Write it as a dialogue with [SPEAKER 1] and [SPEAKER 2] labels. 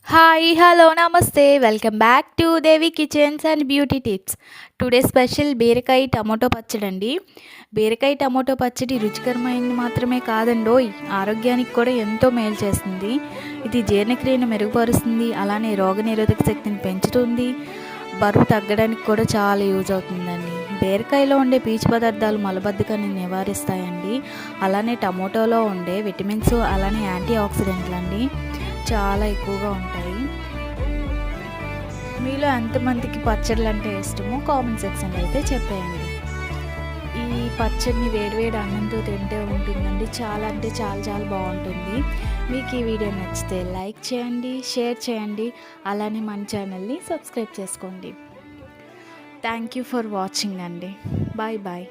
[SPEAKER 1] Hi, hello, namaste. Welcome back to Devi Kitchens and Beauty Tips. Today special బీరకాయ tomato పచ్చడి అండి. బీరకాయ tomato పచ్చడి రుచికరమైనది మాత్రమే కాదండోయ్, ఆరోగ్యానికి కూడా ఎంతో మేలు చేస్తుంది. ఇది జీర్ణక్రియను మెరుగుపరుస్తుంది, అలానే రోగనిరోధక శక్తిని పెంచుతుంది, బరువు తగ్గడానికి కూడా చాలా యూజ్ అవుతుందండి. బీరకాయలో ఉండే పీచు పదార్థాలు మలబద్ధకాన్ని నివారిస్తాయండి. అలానే టమాటోలో ఉండే విటమిన్స్ అలానే యాంటీ ఆక్సిడెంట్లు అండి చాలా ఎక్కువగా ఉంటాయి. మీలో ఎంతమందికి పచ్చళ్ళు అంటే ఇష్టమో కామెంట్ సెక్షన్లో అయితే చెప్పేయండి. ఈ పచ్చడిని వేడివేడి అన్నంతో తింటే ఉంటుందండి, చాలా అంటే చాలా చాలా బాగుంటుంది. మీకు ఈ వీడియో నచ్చితే లైక్ చేయండి, షేర్ చేయండి, అలానే మన ఛానల్ని సబ్స్క్రైబ్ చేసుకోండి. థ్యాంక్ యూ ఫర్ వాచింగ్ అండి. Bye bye.